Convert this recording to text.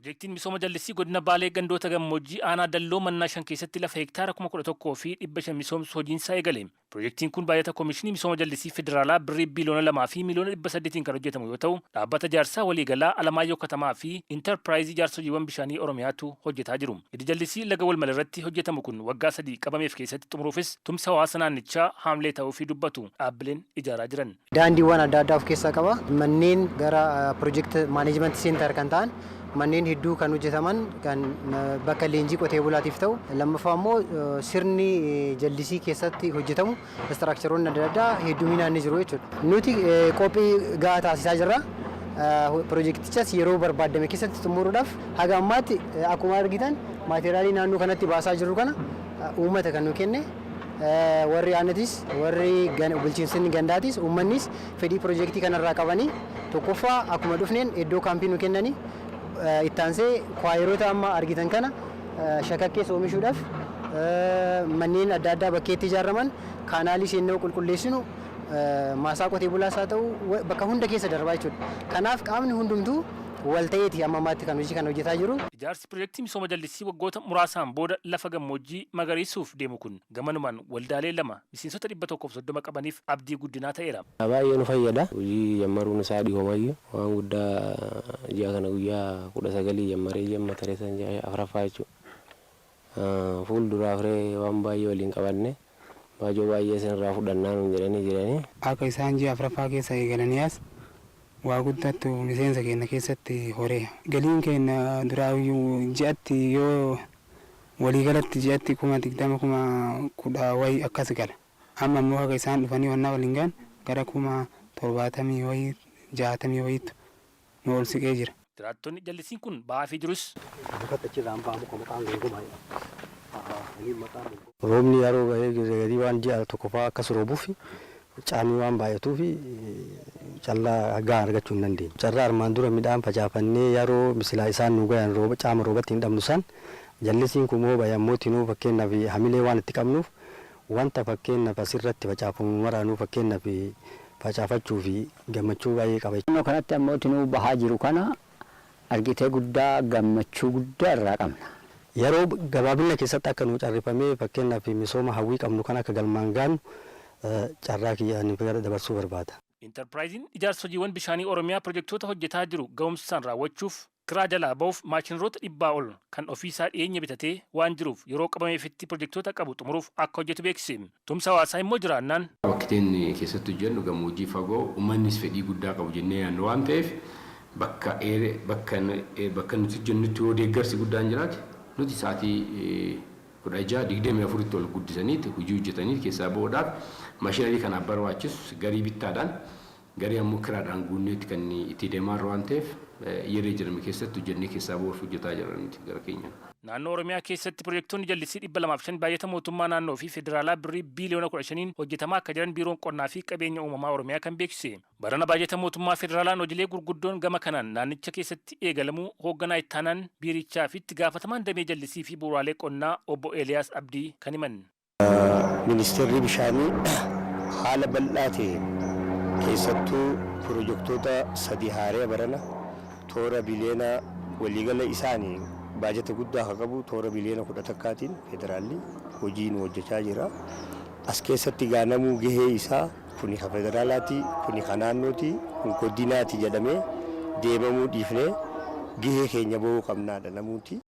Pirojektiin misooma jallisii godina Baalee gandoota gammoojjii Aanaa Dalloo Mannaatti keessatti lafa heektaara 11,000 fi 500 misoomsu hojiinsaa eegale. Pirojektiin kun baay'ata Koomishinii Misooma Jallisii Federaalaa Birrii Biliyoona 2 fi miliyoona 800 kan hojjetamu yoo ta'u, dhaabbata Ijaarsaa waliigalaa Alamaayyoo Katamaa fi Intarpiraayizii Ijaarsa hojiiwwan bishaanii Oromiyaatu hojjetaa jiru. Hidhi jallisii laga walmal irratti hojjetamu kun waggaa 3 qabameef keessatti xumuruufis tumsa hawaasa naannichaa haamlee ta'uu fi dubbatu dhaabbileen ijaaraa jiran. Daandiiwwan adda addaa of keessaa qaba. Manneen gara pirojektii maaneejmentii seentar kan ta'an manneen hedduu kan hojjetaman kan bakka leenjii qotee bulaatiif ta'u, lammaffaa immoo sirni jallisii keessatti hojjetamu istiraakcharoonni adda addaa hedduminaan ni jiru jechuudha. Nuti qophii gahaa taasisaa jirra. Pirojektichas yeroo barbaadame keessatti xumuruudhaaf haga ammaatti akkuma argitan maateriyaalii naannoo kanatti baasaa jirru kana uummata kan nu kenne warri aanatis warri bulchiinsinni gandaatis uummannis fedhii pirojektii kanarraa qabanii tokkoffaa akkuma dhufneen iddoo kaampii nu kennanii ittaansee kwaayeroota amma argitan kana shakakkeessa oomishuudhaaf manneen adda addaa bakkeetti ijaaraman kaanaalii seennoo qulqulleessinu maasaa qotee bulaas haa ta'u bakka hunda keessa darbaa jechuudha. Kanaaf qaamni hundumtuu walta'iiti amma ammaatti kan hojii kana hojjetaa jiru. Ijaarsi pirojektii misooma jallisii waggoota muraasaan booda lafa gammoojjii magariisuuf deemu kun gamanumaan waldaalee 2 miseensota 130 qabaniif abdii guddinaa ta'eera. Baay'ee nu fayyada. Hojii yammaruun isaa dhihoomayyuu waan guddaa ji'a kana guyyaa 19 yammaree yamma tareessan afraffaa jechuudha. Fuulduraaf waan baay'ee waliin qabanne baay'ee baay'ee sanarraa fudhannaa nuun jedhanii akka isaan ji'a afraffaa keessa eegalaniyaas waa guddattu miseensa keenya keessatti horee galiin keenya duraayyuu ji'atti yoo waliigalatti ji'atti 20,000 10,000 wayi akkas gala. Amma immoo akka isaan dhufanii wannaa waliin gaan gara 70,000 wayi 60 wayiitu nu ol siqee jira. Jiraattonni jallisiin kun ba'aa fi jirus. Roobni yeroo gadi waan ji'a tokko fa'aa akkas roobuuf caamii waan baay'atuuf callaa gahaa argachuu hin dandeenye. Carraa armaan dura midhaan facaafannee yeroo misilaa isaan nu gahan caama roobatti hin dhabnu san jallisiin kun immoo baay'ammootinuu fakkeenyaaf hamilee waan itti qabnuuf wanta fakkeenyaaf asirratti facaafamu maraanuu fakkeenyaaf facaafachuu fi gammachuu baay'ee qaba. Naannoo kanatti ammootinuu bahaa jiru kana argitee guddaa gammachuu guddaa irraa qabna. Yeroo gabaabina keessatti akka nu carrifamee fakkeenyaaf misooma hawwii qabnu kan akka galmaan gaanu carraa kiyyaan gara dabarsuu barbaada. Intarpiraayiziin ijaarsa hojiiwwan bishaanii Oromiyaa pirojektoota hojjetaa jiru ga'umsaan raawwachuuf kiraa jalaa ba'uuf maashinaroota 100 ol kan ofiisaa dhiyeenya bitatee waan jiruuf yeroo qabameefitti pirojektoota qabu xumuruuf akka hojjetu beeksise. Tumsa hawaasaa immoo jiraannaan bakkiteen keessatti hojjennu gammoojjii fagoo uummannis fedhii guddaa qabu jennee yaadnu waan ta'eef bakka nuti jennutti yoo deeggarsi guddaan jiraate nuti sa'aatii 16-24 ol guddisaniitti hojii hojjetanii keessaa bahuudhaaf maashinarii kanaaf barbaachisu garii bittaadhaan garii ammoo kiraadhaan guunneetti kan itti deemaa waan ta'eef yeroo jedhame keessatti hojjennee keessaa bahuuf hojjetaa jiraniiti gara keenya. Naannoo Oromiyaa keessatti pirojektoonni jallisii 205 baay'ata mootummaa naannoo fi federaalaa birrii biliyoona 15 hojjetamaa akka jiran biiroon qonnaa fi qabeenya uumamaa Oromiyaa kan beeksise. Barana baay'ata mootummaa federaalaan hojiilee gurguddoon gama kanaan naannicha keessatti eegalamuu hoogganaa ittaanaan biirichaa fi itti gaafatamaan damee jallisii fi bu'uuraalee qonnaa obbo Eeliyaas Abdii kan himan. Ministeerri bishaanii haala bal'aa ta'e keessattuu pirojektoota 3 haaree barana toora biliyoona waliigala isaanii baajata guddaa akka qabu toora biliyoona 11tiin federaalli hojii nu hojjechaa jira. As keessatti gaanamuu gahee isaa kuni kan federaalaati, kuni kan naannooti, kun guddinaati jedhamee deemamuu dhiifnee gahee keenya bahuu qabnaadha namuuti.